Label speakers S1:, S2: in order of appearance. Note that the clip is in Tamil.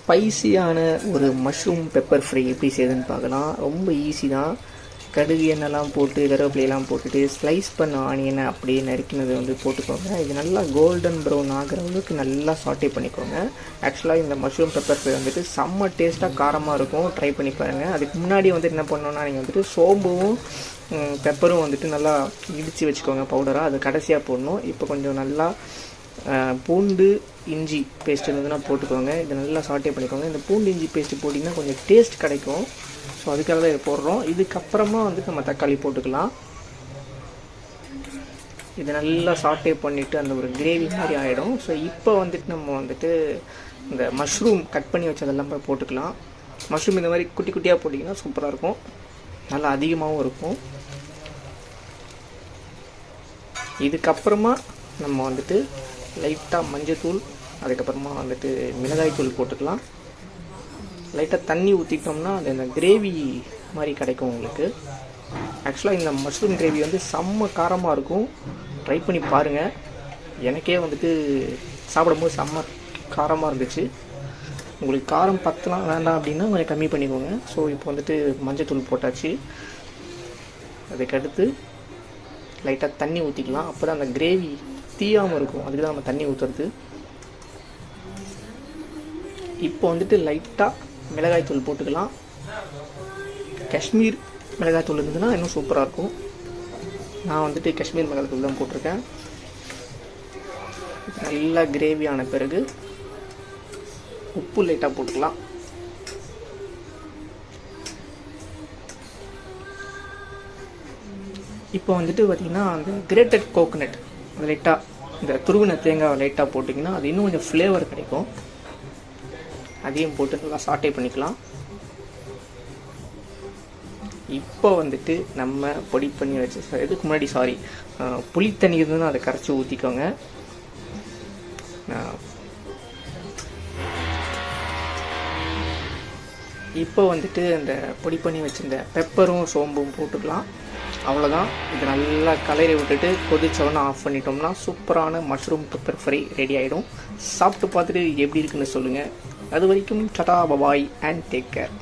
S1: ஸ்பைசியான ஒரு மஷ்ரூம் பெப்பர் ஃப்ரை எப்படி செய்யுதுன்னு பார்க்கலாம். ரொம்ப ஈஸி தான். கடுகு எண்ணெய்லாம் போட்டு கருவேப்பிலையெல்லாம் போட்டுட்டு ஸ்லைஸ் பண்ண ஆனியனை அப்படியே நறுக்கினதை வந்து போட்டுக்கோங்க. இது நல்லா கோல்டன் ப்ரௌன் ஆகிற அளவுக்கு நல்லா சாட்டே பண்ணிக்கோங்க. ஆக்சுவலாக இந்த மஷ்ரூம் பெப்பர் ஃப்ரை வந்துட்டு செம்ம டேஸ்ட்டாக காரமாக இருக்கும். ட்ரை பண்ணி பாருங்கள். அதுக்கு முன்னாடி வந்துட்டு என்ன பண்ணோன்னா, நீங்கள் வந்துட்டு சோம்பும் பெப்பரும் வந்துட்டு நல்லா இடித்து வச்சுக்கோங்க பவுடராக. அது கடைசியாக போடணும். இப்போ கொஞ்சம் நல்லா பூண்டு இஞ்சி பேஸ்ட் இருந்ததுன்னா போட்டுக்கோங்க. இதை நல்லா சாட்டே பண்ணிக்கோங்க. இந்த பூண்டு இஞ்சி பேஸ்ட்டு போட்டிங்கன்னா கொஞ்சம் டேஸ்ட் கிடைக்கும். ஸோ அதுக்காக தான் இதை போடுறோம். இதுக்கப்புறமா வந்துட்டு நம்ம தக்காளி போட்டுக்கலாம். இதை நல்லா சாட்டே பண்ணிவிட்டு அந்த ஒரு கிரேவி மாதிரி ஆகிடும். ஸோ இப்போ வந்துட்டு நம்ம வந்துட்டு இந்த மஷ்ரூம் கட் பண்ணி வச்சதெல்லாம் போட்டுக்கலாம். மஷ்ரூம் இந்த மாதிரி குட்டி குட்டியாக போட்டிங்கன்னா சூப்பராக இருக்கும். நல்லா அதிகமாகவும் இருக்கும். இதுக்கப்புறமா நம்ம வந்துட்டு லைட்டாக மஞ்சத்தூள், அதுக்கப்புறமா வந்துட்டு மிளகாய்த்தூள் போட்டுக்கலாம். லைட்டாக தண்ணி ஊற்றிட்டோம்னா அது அந்த கிரேவி மாதிரி கிடைக்கும் உங்களுக்கு. ஆக்சுவலாக இந்த மஷ்ரூம் கிரேவி வந்து செம்ம காரமாக இருக்கும். ட்ரை பண்ணி பாருங்கள். எனக்கே வந்துட்டு சாப்பிடும்போது செம்ம காரமாக இருந்துச்சு. உங்களுக்கு காரம் பத்தலாம் வேண்டாம் அப்படின்னா கொஞ்சம் கம்மி பண்ணிக்கோங்க. ஸோ இப்போ வந்துட்டு மஞ்சத்தூள் போட்டாச்சு. அதுக்கடுத்து லைட்டாக தண்ணி ஊற்றிக்கலாம். அப்போ தான் அந்த கிரேவி தீயாமல் இருக்கும். அதுக்கு தான் நம்ம தண்ணி ஊற்றுறது. இப்போ வந்துட்டு லைட்டாக மிளகாய்த்தூள் போட்டுக்கலாம். காஷ்மீர் மிளகாய்த்தூள் இருந்ததுன்னா இன்னும் சூப்பராக இருக்கும். நான் வந்துட்டு காஷ்மீர் மிளகாய்த்தூள் தான் போட்டிருக்கேன். நல்லா கிரேவி ஆன பிறகு உப்பு லைட்டாக போட்டுக்கலாம். இப்போ வந்துட்டு பார்த்திங்கன்னா அந்த கிரேட்டட் கோகோனட் லைட்டாக இந்த துருவின தேங்காய் லைட்டாக போட்டிங்கன்னா அது இன்னும் கொஞ்சம் ஃப்ளேவர் கிடைக்கும். அதையும் போட்டு நல்லா சாட்டே பண்ணிக்கலாம். இப்போ வந்துட்டு நம்ம பொடி பண்ணி வச்சு இதுக்கு முன்னாடி புளி தண்ணி இருந்தால் அதை கரைச்சி ஊற்றிக்கோங்க. இப்போ வந்துட்டு அந்த பொடி பண்ணி வச்சுருந்த பெப்பரும் சோம்பும் போட்டுக்கலாம். அவ்வளோதான். இது நல்லா கலரி விட்டுட்டு கொதிச்சவொன்னே ஆஃப் பண்ணிட்டோம்னா சூப்பரான மஷ்ரூம் பெப்பர் ஃப்ரை ரெடி ஆகிடும். சாப்பிட்டு பார்த்துட்டு எப்படி இருக்குன்னு சொல்லுங்கள். அது வரைக்கும் Tata bye bye and take care.